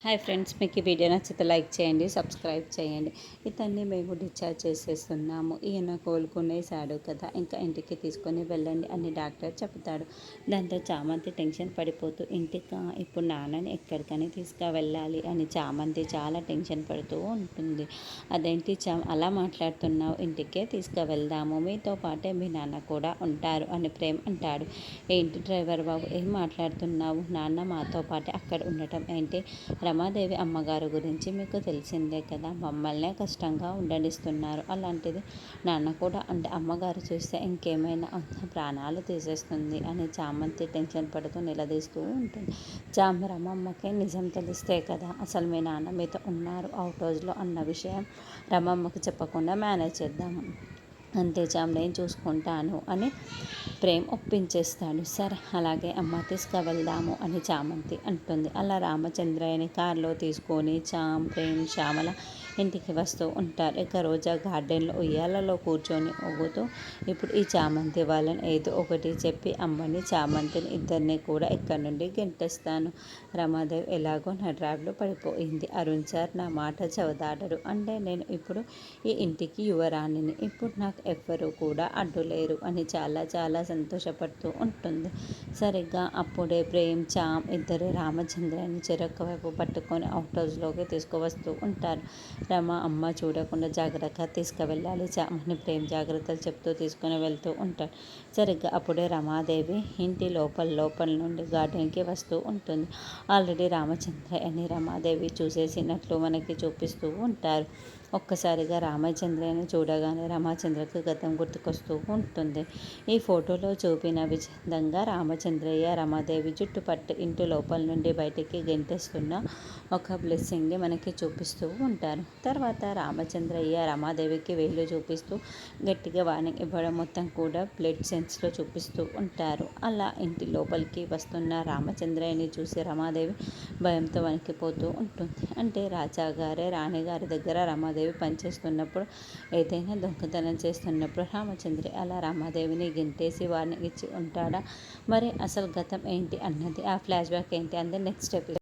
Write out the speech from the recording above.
Hi friends, మీకు ఈ video నచ్చితే లైక్ చేయండి, సబ్స్క్రైబ్ చేయండి. ఇతన్ని మేము డిశ్చార్జ్ చేసేస్తున్నాము, ఈయన కోలుకునేసాడు కదా, ఇంకా ఇంటికి తీసుకొని వెళ్ళండి అని డాక్టర్ చెప్తాడు. దాంతో చామంతి టెన్షన్ పడిపోతూ ఇంటికి ఇప్పుడు నాన్నని ఎక్కడికని తీసుకువెళ్ళాలి అని చామంతి చాలా టెన్షన్ పడుతూ ఉంటుంది. అదేంటి అలా మాట్లాడుతున్నావు, ఇంటికే తీసుకువెళ్దాము, మీతో పాటే మీ నాన్న కూడా ఉంటారు అని ప్రేమ్ అంటాడు. ఏంటి డ్రైవర్ బాబు, ఏం మాట్లాడుతున్నావు? నాన్న మాతో పాటే అక్కడ ఉండటం ఏంటి? రమాదేవి అమ్మగారు గురించి మీకు తెలిసిందే కదా, మమ్మల్నే కష్టంగా ఉండనిస్తున్నారు. అలాంటిది నాన్న కూడా అంటే అమ్మగారు చూస్తే ఇంకేమైనా ప్రాణాలు తీసేస్తుంది అని చామంతి టెన్షన్ పడుతూ నిలదీస్తూ ఉంటుంది. రమమ్మకి నిజం తెలిస్తే కదా అసలు మీ నాన్న మీతో ఉన్నారు అవుట్ హౌస్లో అన్న విషయం రమమ్మకి చెప్పకుండా మేనేజ్ చేద్దాము. అంతే నేను చూసుకుంటాను అని ప్రేమ్ ఒప్పించేస్తాడు. సరే అలాగే అమ్మ తీసుకువెళ్దాము అని చామంతి అంటుంది. అలా రామచంద్రయ్యని కారులో తీసుకొని ప్రేమ్ శ్యామల ఇంటికి వస్తూ ఉంటారు. ఇక రోజా గార్డెన్లో ఉయ్యాలలో కూర్చొని ఊగుతూ ఇప్పుడు ఈ చామంతి వాళ్ళని ఏదో ఒకటి చెప్పి అమ్మని చామంతిని ఇద్దరిని కూడా ఇక్కడ నుండి గెంటేస్తాను. రమాదేవి ఎలాగో నా డ్రైవ్లో పడిపోయింది. అరుణ్ సార్ నా మాట చవదాడరు అంటే నేను ఇప్పుడు ఈ ఇంటికి యువరాణిని, ఇప్పుడు నాకు ఎవ్వరూ కూడా అడ్డులేరు అని చాలా చాలా సంతోషపడుతూ ఉంటుంది. సరిగ్గా అప్పుడే ప్రేమ్ ఇద్దరు రామచంద్రని చెరొక్క వైపు పట్టుకొని అవుట్ హౌస్లోకి తీసుకువస్తూ ఉంటారు. రమ అమ్మ చూడకుండా జాగ్రత్తగా తీసుకువెళ్ళాలి చామని ప్రేమ్ జాగ్రత్తలు చెప్తూ తీసుకుని వెళ్తూ ఉంటాడు. సరిగ్గా అప్పుడే రమాదేవి ఇంటి లోపల నుండి గార్డెన్కి వస్తూ ఉంటుంది. ఆల్రెడీ రామచంద్రయ్యని రమాదేవి చూసేసినట్లు మనకి చూపిస్తూ ఉంటారు. ఒక్కసారిగా రామచంద్రయ్యని చూడగానే రామచంద్రకి గతం గుర్తుకొస్తూ ఉంటుంది. ఈ ఫోటోలో చూపిన విధంగా రామచంద్రయ్య రమాదేవి జుట్టుపట్టు ఇంటి లోపల నుండి బయటికి గెంటేస్తున్న ఒక బ్లెస్సింగ్ని మనకి చూపిస్తూ ఉంటారు. తర్వాత రామచంద్రయ్య రమాదేవికి వేలు చూపిస్తూ గట్టిగా వార్నింగ్ ఇవ్వడం మొత్తం కూడా బ్లడ్ సెన్స్లో చూపిస్తూ ఉంటారు. అలా ఇంటి లోపలికి వస్తున్న రామచంద్రయ్యని చూసి రమాదేవి భయంతో వణికిపోతూ ఉంటుంది. అంటే రాజాగారే రాణిగారి దగ్గర రమాదేవి పనిచేస్తున్నప్పుడు ఏదైనా దొంగతనం చేస్తున్నప్పుడు రామచంద్రయ్య అలా రమాదేవిని గెంటేసి వార్నింగ్ ఇచ్చి ఉంటాడా? మరి అసలు గతం ఏంటి అన్నది, ఆ ఫ్లాష్ బ్యాక్ ఏంటి అన్నది నెక్స్ట్ ఎపిసోడ్.